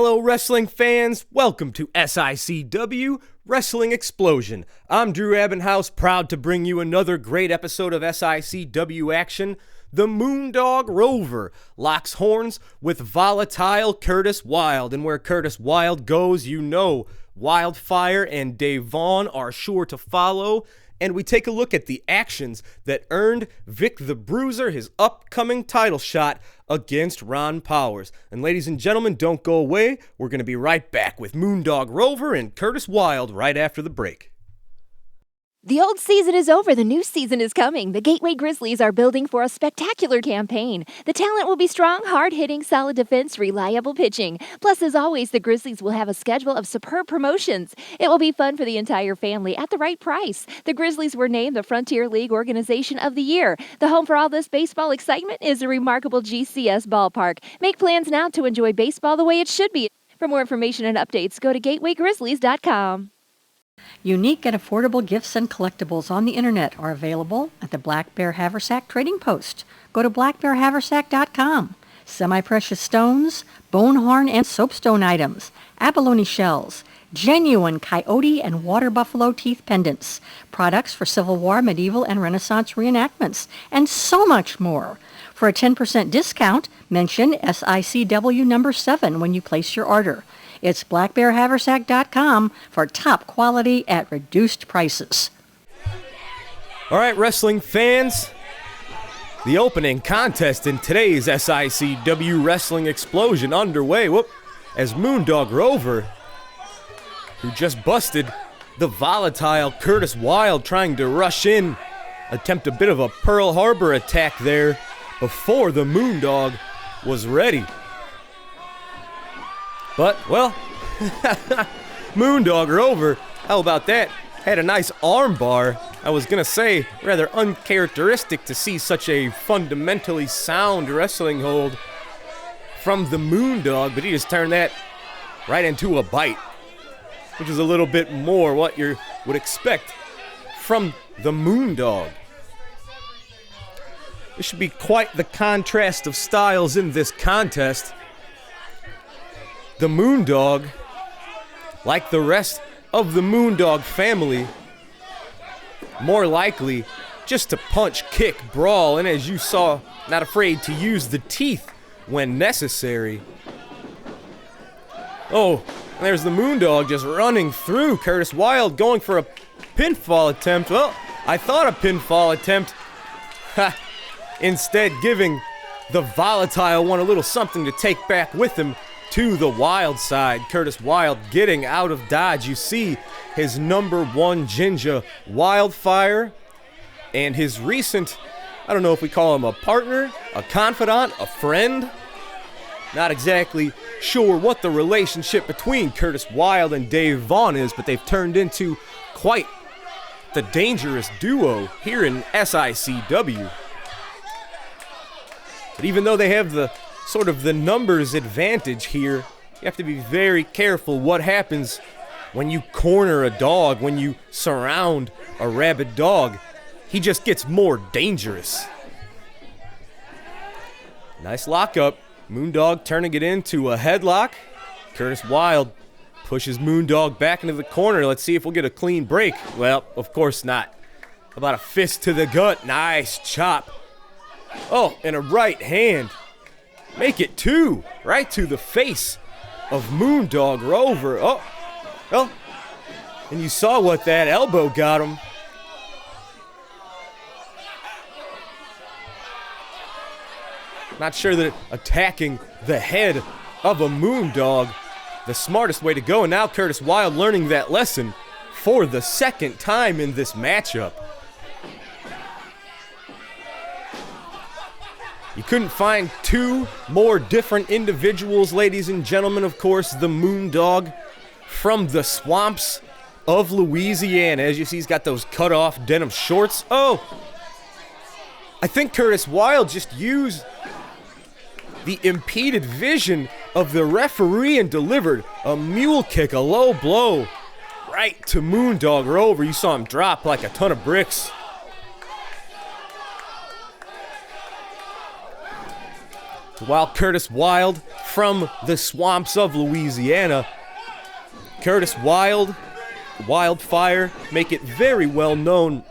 Hello, wrestling fans. Welcome to SICW Wrestling Explosion. I'm Drew Abbenhouse, proud to bring you another great episode of SICW action. The Moondog Rover locks horns with volatile Curtis Wilde, and where Curtis Wilde goes, you know Wildfire and Dave Vaughn are sure to follow. And we take a look at the actions that earned Vic the Bruiser his upcoming title shot against Ron Powers. And ladies and gentlemen, don't go away. We're going to be right back with Moondog Rover and Curtis Wilde right after the break. The old season is over. The new season is coming. The Gateway Grizzlies are building for a spectacular campaign. The talent will be strong, hard-hitting, solid defense, reliable pitching. Plus, as always, the Grizzlies will have a schedule of superb promotions. It will be fun for the entire family at the right price. The Grizzlies were named the Frontier League Organization of the Year. The home for all this baseball excitement is the remarkable GCS ballpark. Make plans now to enjoy baseball the way it should be. For more information and updates, go to gatewaygrizzlies.com. Unique and affordable gifts and collectibles on the internet are available at the Black Bear Haversack Trading Post. Go to blackbearhaversack.com. Semi-precious stones, bone horn and soapstone items, abalone shells, genuine coyote and water buffalo teeth pendants, products for Civil War, medieval, and Renaissance reenactments, and so much more. For a 10% discount, mention SICW number 7 when you place your order. It's blackbearhaversack.com for top quality at reduced prices. All right, wrestling fans, the opening contest in today's SICW Wrestling Explosion underway. As Moondog Rover, who just busted the volatile Curtis Wilde trying to rush in, attempt a bit of a Pearl Harbor attack there before the Moondog was ready. But, well, Moondog Rover, how about that? Had a nice arm bar. I was going to say, rather uncharacteristic to see such a fundamentally sound wrestling hold from the Moondog, but he just turned that right into a bite, which is a little bit more what you would expect from the Moondog. This should be quite the contrast of styles in this contest. The Moondog, like the rest of the Moondog family, more likely just to punch, kick, brawl, and as you saw, not afraid to use the teeth when necessary. Oh, there's the Moondog just running through Curtis Wilde, going for a pinfall attempt. Well, I thought a pinfall attempt. Instead, giving the volatile one a little something to take back with him to the Wild side. Curtis Wilde getting out of dodge. You see his number one Ginger Wildfire and his recent, I don't know if we call him a partner, a confidant, a friend. Not exactly sure what the relationship between Curtis Wilde and Dave Vaughn is, but they've turned into quite the dangerous duo here in SICW. But even though they have the sort of the numbers advantage here, you have to be very careful what happens when you corner a dog, when you surround a rabid dog. He just gets more dangerous. Nice lockup. Moondog turning it into a headlock. Curtis Wilde pushes Moondog back into the corner. Let's see if we'll get a clean break. Well, of course not. How about a fist to the gut? Nice chop. Oh, and a right hand. Make it 2, right to the face of Moondog Rover. Oh, and you saw what that elbow got him. Not sure that attacking the head of a Moondog, the smartest way to go. And now Curtis Wilde learning that lesson for the second time in this matchup. You couldn't find 2 more different individuals, ladies and gentlemen. Of course, the Moondog from the swamps of Louisiana. As you see, he's got those cut-off denim shorts. Oh, I think Curtis Wilde just used the impeded vision of the referee and delivered a mule kick, a low blow, right to Moondog Rover. You saw him drop like a ton of bricks. While Curtis Wild from the swamps of Louisiana, Curtis Wild, Wildfire, make it very well known.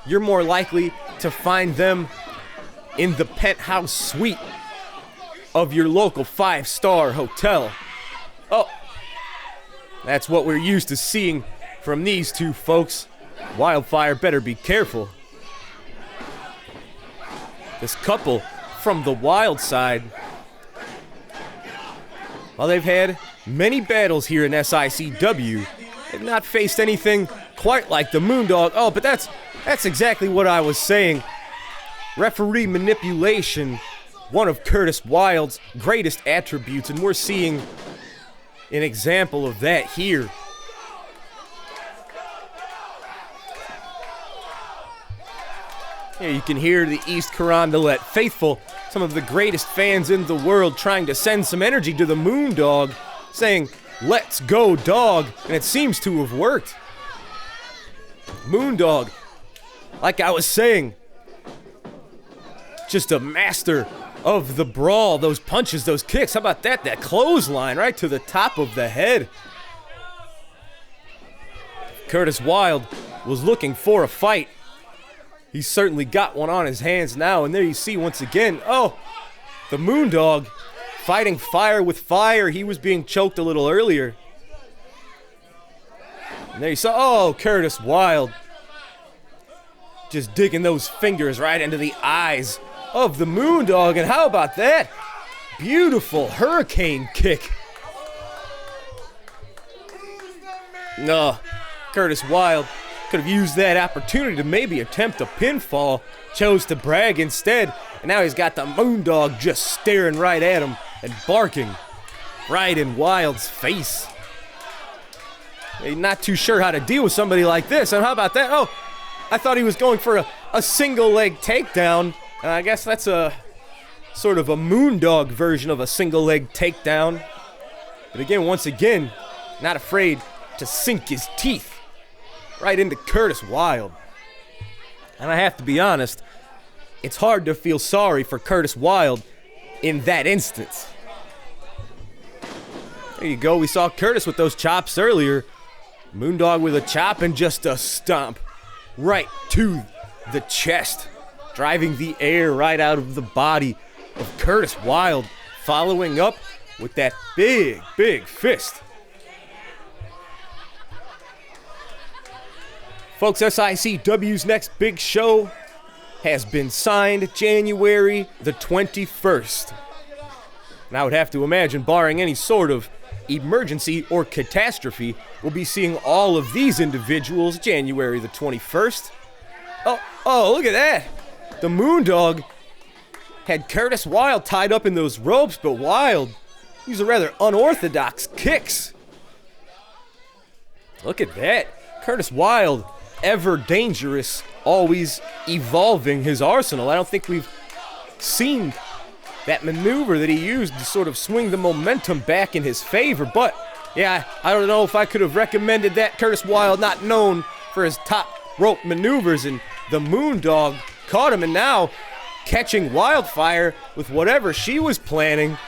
You're more likely to find them in the penthouse suite of your local 5-star hotel. Oh, that's what we're used to seeing from these two folks. Wildfire better be careful. This couple from the wild side, while they've had many battles here in SICW, they've not faced anything quite like the Moondog. Oh, but that's exactly what I was saying. Referee manipulation, one of Curtis Wild's greatest attributes, and we're seeing an example of that here. Here you can hear the East Carondelet faithful, some of the greatest fans in the world, trying to send some energy to the Moondog, saying, "Let's go, dog," and it seems to have worked. Moondog, like I was saying, just a master of the brawl, those punches, those kicks. How about that? That clothesline right to the top of the head. Curtis Wild was looking for a fight. He's certainly got one on his hands now, and there you see once again, oh, the Moondog fighting fire with fire. He was being choked a little earlier. And there you saw, oh, Curtis Wild just digging those fingers right into the eyes of the Moondog, and how about that? Beautiful hurricane kick. No, Curtis Wild could have used that opportunity to maybe attempt a pinfall, chose to brag instead, and now he's got the Moondog just staring right at him and barking right in Wild's face. He's not too sure how to deal with somebody like this, and how about that? Oh, I thought he was going for a single leg takedown. I guess that's a sort of a Moondog version of a single leg takedown. But again, once again, not afraid to sink his teeth right into Curtis Wild. And I have to be honest, it's hard to feel sorry for Curtis Wild in that instance. There you go, we saw Curtis with those chops earlier. Moondog with a chop and just a stomp right to the chest, driving the air right out of the body of Curtis Wild, following up with that big, big fist. Folks, SICW's next big show has been signed January the 21st. And I would have to imagine, barring any sort of emergency or catastrophe, we'll be seeing all of these individuals January the 21st. Oh, look at that. The Moondog had Curtis Wild tied up in those ropes, but Wild used a rather unorthodox kicks. Look at that. Curtis Wild, ever dangerous, always evolving his arsenal. I don't think we've seen that maneuver that he used to sort of swing the momentum back in his favor. But, yeah, I don't know if I could have recommended that. Curtis Wild, not known for his top rope maneuvers, and the Moondog caught him, and now catching Wildfire with whatever she was planning.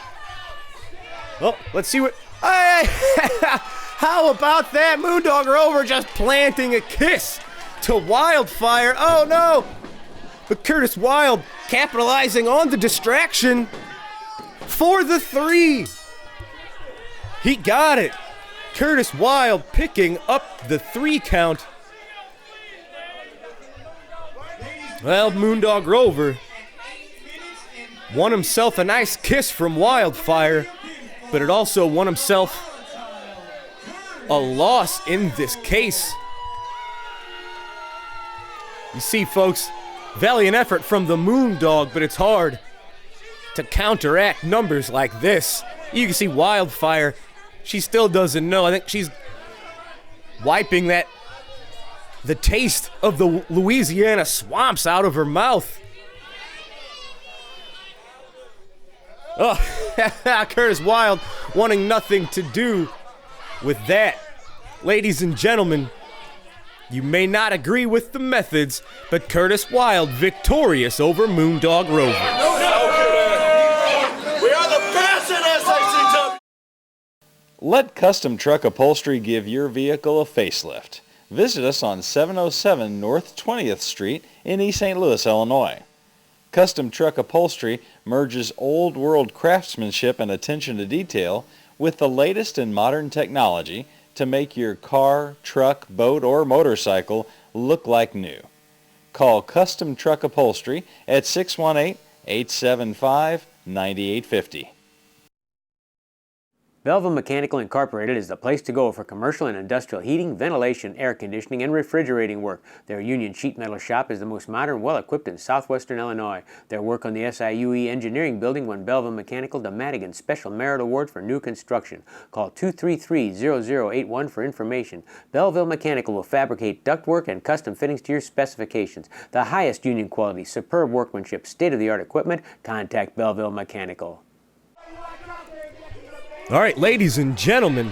Oh, let's see what... How about that? Moondog Rover just planting a kiss to Wildfire. Oh, no! But Curtis Wild capitalizing on the distraction for the 3. He got it. Curtis Wild picking up the 3 count. Well, Moondog Rover won himself a nice kiss from Wildfire, but it also won himself a loss in this case. You see, folks, valiant effort from the Moondog, but it's hard to counteract numbers like this. You can see Wildfire, she still doesn't know. I think she's wiping the taste of the Louisiana swamps out of her mouth. Oh, Curtis Wild wanting nothing to do with that. Ladies and gentlemen, you may not agree with the methods, but Curtis Wild victorious over Moondog Rover. We are Let Custom Truck Upholstery give your vehicle a facelift. Visit us on 707 North 20th Street in East St. Louis, Illinois. Custom Truck Upholstery merges old-world craftsmanship and attention to detail with the latest in modern technology to make your car, truck, boat, or motorcycle look like new. Call Custom Truck Upholstery at 618-875-9850. Belleville Mechanical Incorporated is the place to go for commercial and industrial heating, ventilation, air conditioning, and refrigerating work. Their union sheet metal shop is the most modern, well-equipped in southwestern Illinois. Their work on the SICW engineering building won Belleville Mechanical the Madigan Special Merit Award for new construction. Call 233-0081 for information. Belleville Mechanical will fabricate ductwork and custom fittings to your specifications. The highest union quality, superb workmanship, state-of-the-art equipment. Contact Belleville Mechanical. All right, ladies and gentlemen,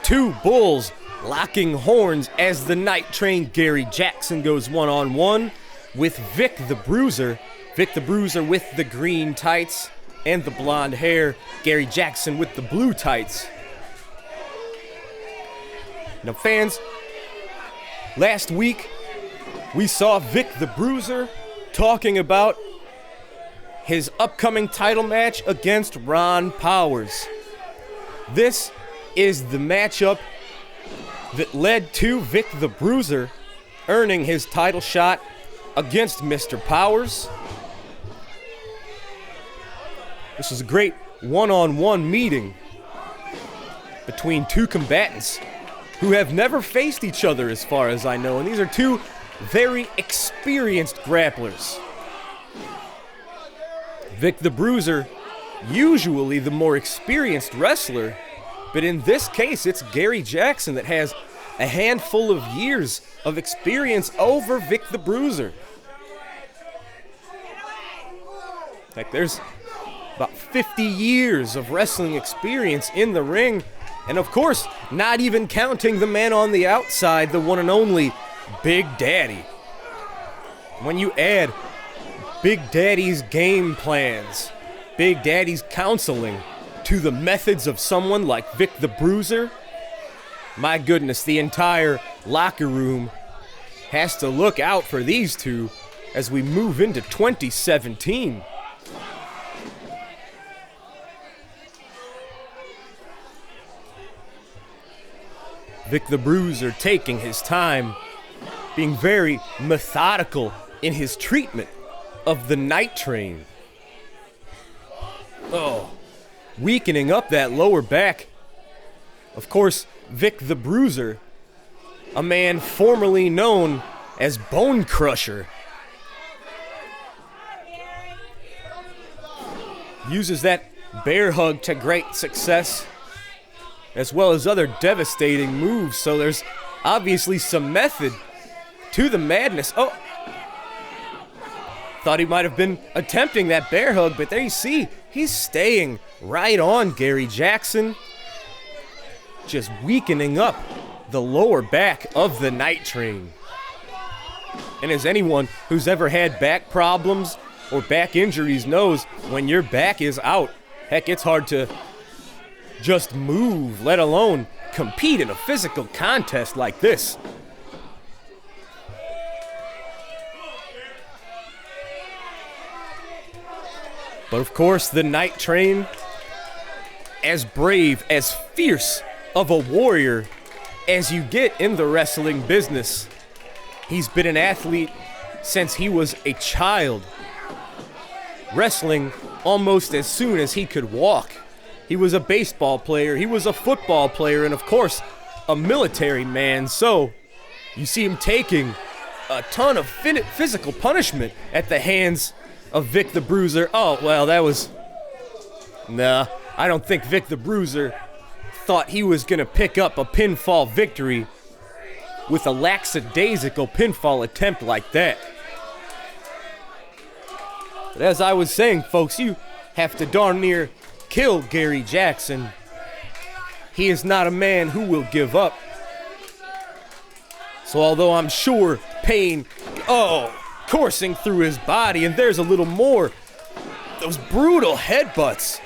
two bulls locking horns as the night train Gary Jackson goes one-on-one with Vic the Bruiser. Vic the Bruiser with the green tights and the blonde hair. Gary Jackson with the blue tights. Now, fans, last week we saw Vic the Bruiser talking about his upcoming title match against Ron Powers. This is the matchup that led to Vic the Bruiser earning his title shot against Mr. Powers. This was a great one-on-one meeting between two combatants who have never faced each other as far as I know, and these are two very experienced grapplers. Vic the Bruiser, usually the more experienced wrestler, but in this case, it's Gary Jackson that has a handful of years of experience over Vic the Bruiser. Like, there's about 50 years of wrestling experience in the ring, and of course, not even counting the man on the outside, the one and only Big Daddy. When you add Big Daddy's game plans, Big Daddy's counseling to the methods of someone like Vic the Bruiser, my goodness, the entire locker room has to look out for these two as we move into 2017. Vic the Bruiser taking his time, being very methodical in his treatment of the night train. Oh, weakening up that lower back. Of course, Vic the Bruiser, a man formerly known as Bone Crusher, uses that bear hug to great success, as well as other devastating moves, so there's obviously some method to the madness. Oh, thought he might have been attempting that bear hug, but there you see, he's staying right on Gary Jackson, just weakening up the lower back of the night train. And as anyone who's ever had back problems or back injuries knows, when your back is out, heck, it's hard to just move, let alone compete in a physical contest like this. But of course, the night train, as brave, as fierce of a warrior as you get in the wrestling business. He's been an athlete since he was a child, wrestling almost as soon as he could walk. He was a baseball player, he was a football player, and of course, a military man. So you see him taking a ton of physical punishment at the hands of Vic the Bruiser. Oh, well, that was... Nah, I don't think Vic the Bruiser thought he was going to pick up a pinfall victory with a lackadaisical pinfall attempt like that. But as I was saying, folks, you have to darn near kill Gary Jackson. He is not a man who will give up. So although I'm sure pain, coursing through his body, and there's a little more, those brutal headbutts.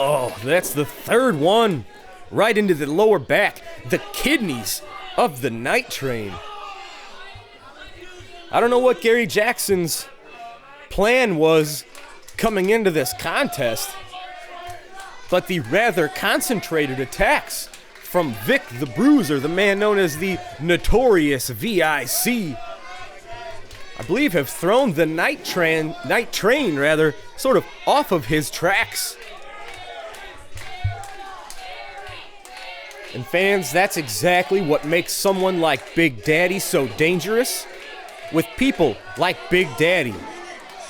Oh, that's the third one. Right into the lower back, the kidneys of the Night Train. I don't know what Gary Jackson's plan was coming into this contest, but the rather concentrated attacks from Vic the Bruiser, the man known as the Notorious VIC, I believe have thrown the Night Train, sort of off of his tracks. And fans, that's exactly what makes someone like Big Daddy so dangerous. With people like Big Daddy,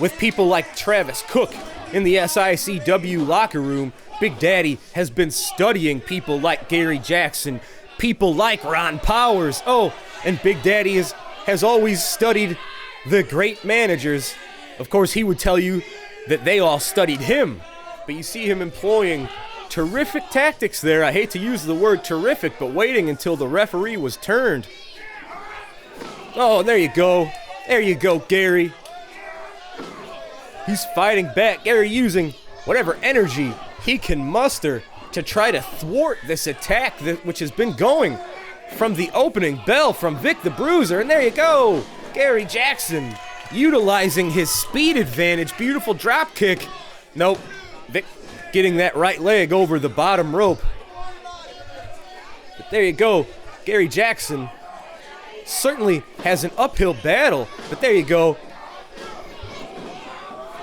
with people like Travis Cook in the SICW locker room, Big Daddy has been studying people like Gary Jackson, people like Ron Powers. Oh, and Big Daddy has always studied the great managers. Of course, he would tell you that they all studied him, but you see him employing terrific tactics there. I hate to use the word terrific, but waiting until the referee was turned. Oh, there you go. There you go, Gary. He's fighting back. Gary using whatever energy he can muster to try to thwart this attack which has been going from the opening bell from Vic the Bruiser. And there you go. Gary Jackson utilizing his speed advantage. Beautiful drop kick. Nope. Vic getting that right leg over the bottom rope. But there you go. Gary Jackson certainly has an uphill battle, but there you go.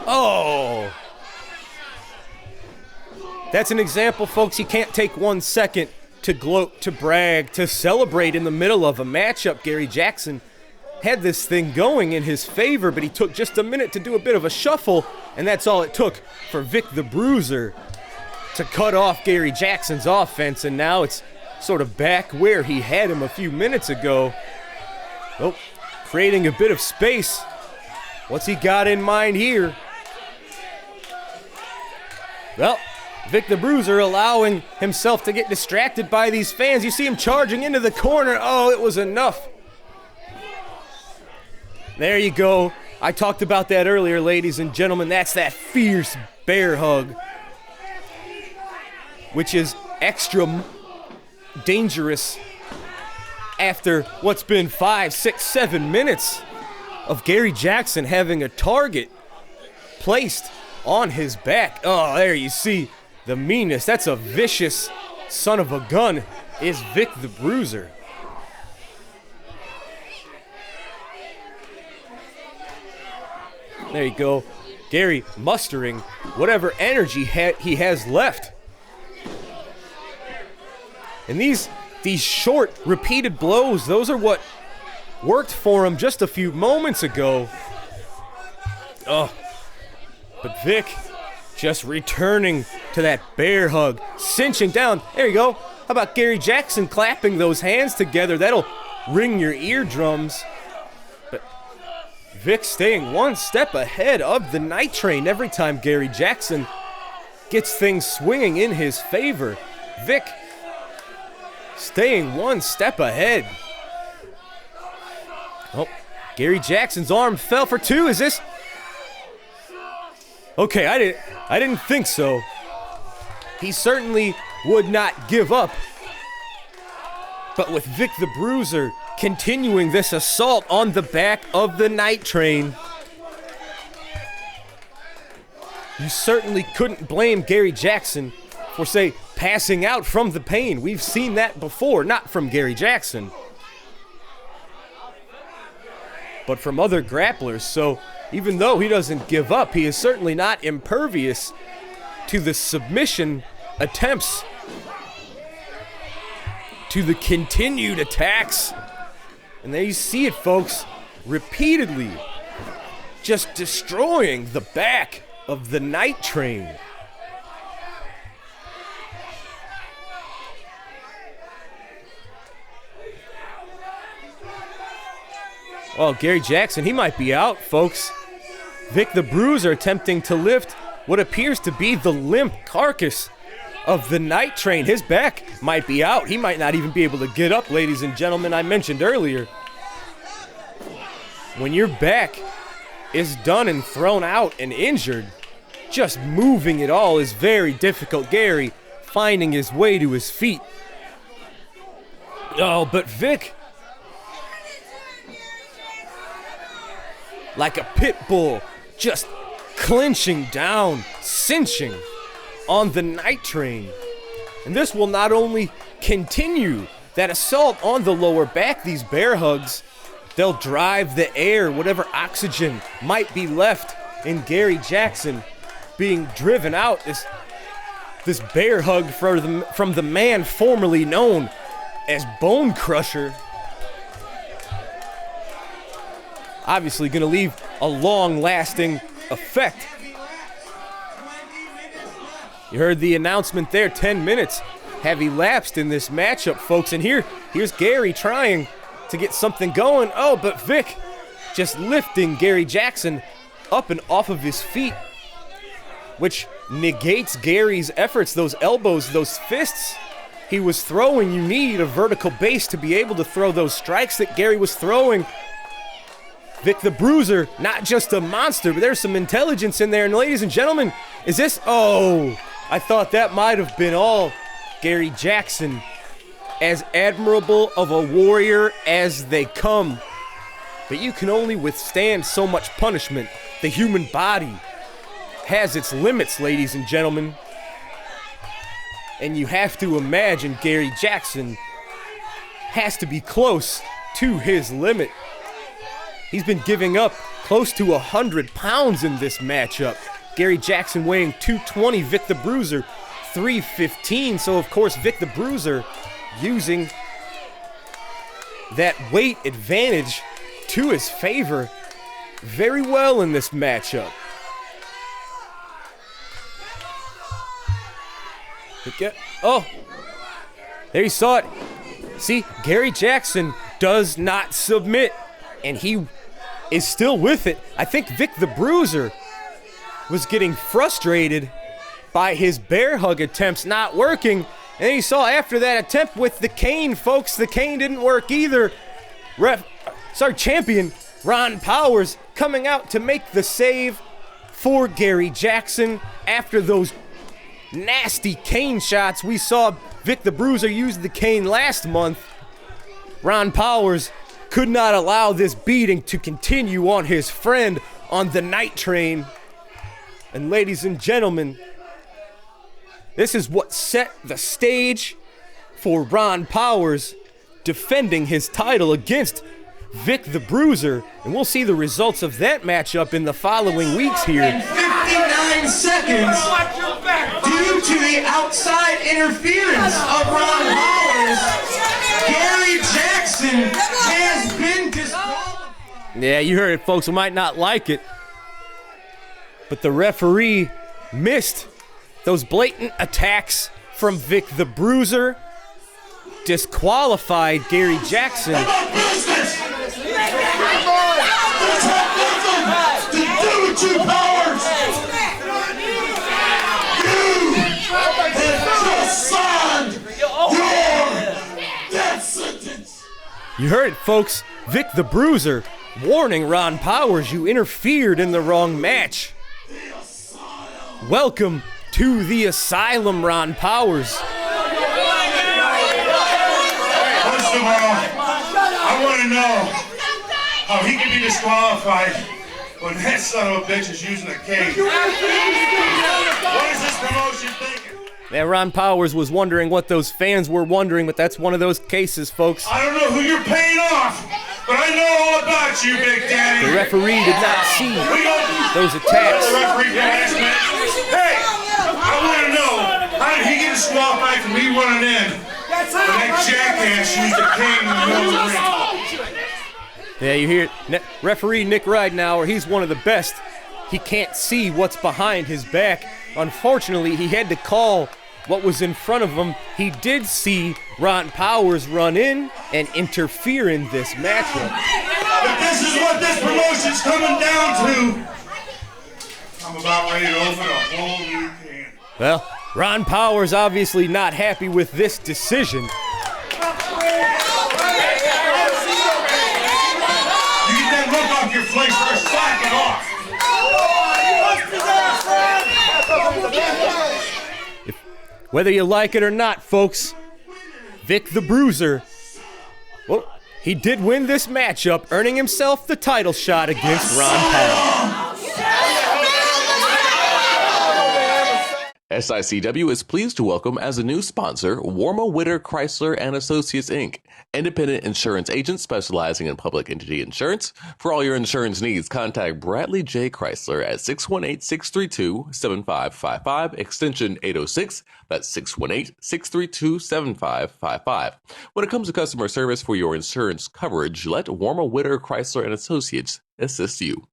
Oh! That's an example, folks. You can't take 1 second to gloat, to brag, to celebrate in the middle of a matchup. Gary Jackson had this thing going in his favor, but he took just a minute to do a bit of a shuffle, and that's all it took for Vic the Bruiser to cut off Gary Jackson's offense, and now it's sort of back where he had him a few minutes ago. Oh, creating a bit of space. What's he got in mind here? Well, Vic the Bruiser allowing himself to get distracted by these fans. You see him charging into the corner. Oh, it was enough. There you go. I talked about that earlier, ladies and gentlemen. That's that fierce bear hug, which is extra dangerous after what's been 5, 6, 7 minutes of Gary Jackson having a target placed on his back. Oh, there you see the meanness. That's a vicious son of a gun, is Vic the Bruiser. There you go. Gary mustering whatever energy he has left. And these short, repeated blows, those are what worked for him just a few moments ago. Oh, but Vic just returning to that bear hug, cinching down. There you go. How about Gary Jackson clapping those hands together? That'll ring your eardrums. But Vic staying 1 step ahead of the Night Train every time Gary Jackson gets things swinging in his favor. Vic staying 1 step ahead. Oh, Gary Jackson's arm fell for 2. Is this? Okay, I didn't think so. He certainly would not give up. But with Vic the Bruiser continuing this assault on the back of the Night Train, you certainly couldn't blame Gary Jackson for, say, passing out from the pain. We've seen that before, not from Gary Jackson, but from other grapplers. So even though he doesn't give up, he is certainly not impervious to the submission attempts, to the continued attacks. And there you see it, folks, repeatedly just destroying the back of the Night Train. Oh, Gary Jackson, he might be out, folks. Vic the Bruiser attempting to lift what appears to be the limp carcass of the Night Train. His back might be out. He might not even be able to get up, ladies and gentlemen. I mentioned earlier, when your back is done and thrown out and injured, just moving it all is very difficult. Gary finding his way to his feet. Oh, but Vic, like a pit bull, just clinching down, cinching on the night train. And this will not only continue that assault on the lower back, these bear hugs, they'll drive the air, whatever oxygen might be left in Gary Jackson, being driven out. This bear hug from the man formerly known as Bone Crusher. Obviously going to leave a long-lasting effect. You heard the announcement there, 10 minutes have elapsed in this matchup, folks. And here's Gary trying to get something going. Oh, but Vic just lifting Gary Jackson up and off of his feet, which negates Gary's efforts, those elbows, those fists he was throwing. You need a vertical base to be able to throw those strikes that Gary was throwing. Vic the Bruiser, not just a monster, but there's some intelligence in there. And ladies and gentlemen, is this, oh, I thought that might have been all. Gary Jackson, as admirable of a warrior as they come, but you can only withstand so much punishment. The human body has its limits, ladies and gentlemen. And you have to imagine Gary Jackson has to be close to his limit. He's been giving up close to 100 pounds in this matchup. Gary Jackson weighing 220, Vic the Bruiser 315. So of course Vic the Bruiser using that weight advantage to his favor very well in this matchup. Oh, there you saw it. See, Gary Jackson does not submit, and he is still with it. I think Vic the Bruiser was getting frustrated by his bear hug attempts not working. And then you saw after that attempt with the cane, folks, the cane didn't work either. Champion Ron Powers coming out to make the save for Gary Jackson after those nasty cane shots. We saw Vic the Bruiser use the cane last month. Ron Powers could not allow this beating to continue on his friend on the night train. And ladies and gentlemen, this is what set the stage for Ron Powers defending his title against Vic the Bruiser. And we'll see the results of that matchup in the following weeks here. 59 seconds due to the outside interference of Ron Powers. Gary Jackson has been disqualified. Yeah, you heard it, folks. We might not like it, but the referee missed those blatant attacks from Vic the Bruiser, disqualified Gary Jackson. You heard it, folks. Vic the Bruiser warning Ron Powers, you interfered in the wrong match. Welcome to the asylum, Ron Powers. First of all, I want to know how he can be disqualified when that son of a bitch is using a cage. What is this promotion thinking? Yeah, Ron Powers was wondering what those fans were wondering, but that's one of those cases, folks. I don't know who you're paying off, but I know all about you, Big Daddy. The referee did not see those attacks. Hey, I want to know, how did he get disqualified from me running in when that jackass used a cane in the middle of the ring? Yeah, you hear it. Referee Nick Ridenauer, he's one of the best. He can't see what's behind his back. Unfortunately, he had to call what was in front of him. He did see Ron Powers run in and interfere in this matchup. But this is what this promotion's coming down to. I'm about ready to open a whole new can. Well, Ron Powers obviously not happy with this decision. You get that look off your face, start slacking off. Whether you like it or not, folks, Vic the Bruiser, well, he did win this matchup, earning himself the title shot against Ron Powell. SICW is pleased to welcome as a new sponsor Warma Witter Chrysler & Associates, Inc., independent insurance agent specializing in public entity insurance. For all your insurance needs, contact Bradley J. Chrysler at 618-632-7555, extension 806. That's 618-632-7555. When it comes to customer service for your insurance coverage, let Warma Witter Chrysler & Associates assist you.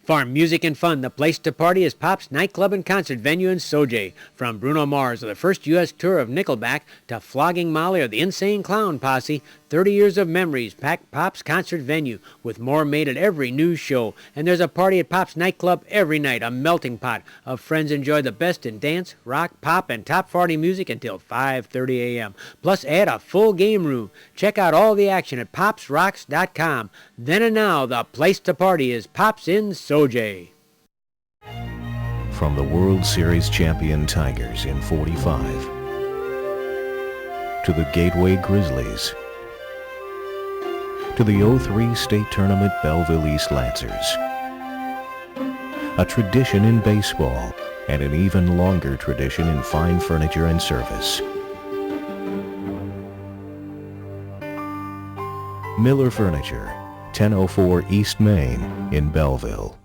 Farm music and fun. The place to party is Pop's nightclub and concert venue in Sojay. From Bruno Mars of the first U.S. tour of Nickelback to Flogging Molly or the Insane Clown Posse, 30 years of memories pack Pop's concert venue with more made at every new show. And there's a party at Pop's nightclub every night, a melting pot of friends enjoy the best in dance, rock, pop, and top 40 music until 5:30 a.m. Plus add a full game room. Check out all the action at popsrocks.com. Then and now, the place to party is Pop's in Sojay. From the World Series champion Tigers in '45 to the Gateway Grizzlies to the '03 State Tournament Belleville East Lancers. A tradition in baseball and an even longer tradition in fine furniture and service. Miller Furniture, 1004 East Main in Belleville.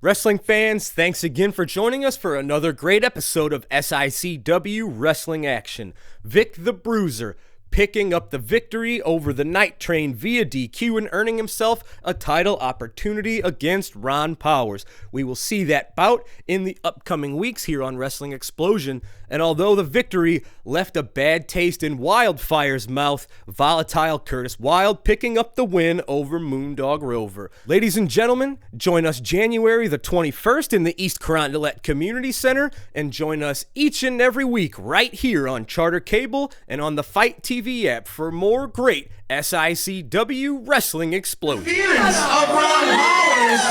Wrestling fans, thanks again for joining us for another great episode of SICW Wrestling Action. Vic the Bruiser picking up the victory over the Night Train via DQ and earning himself a title opportunity against Ron Powers. We will see that bout in the upcoming weeks here on Wrestling Explosion, and although the victory left a bad taste in Wildfire's mouth, Volatile Curtis Wild picking up the win over Moondog Rover. Ladies and gentlemen, join us January the 21st in the East Carondelet Community Center, and join us each and every week right here on Charter Cable and on the Fight TV app for more great SICW Wrestling Explosion. Interference of Ron Powers,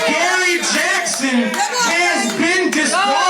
Gary Jackson has been disqualified.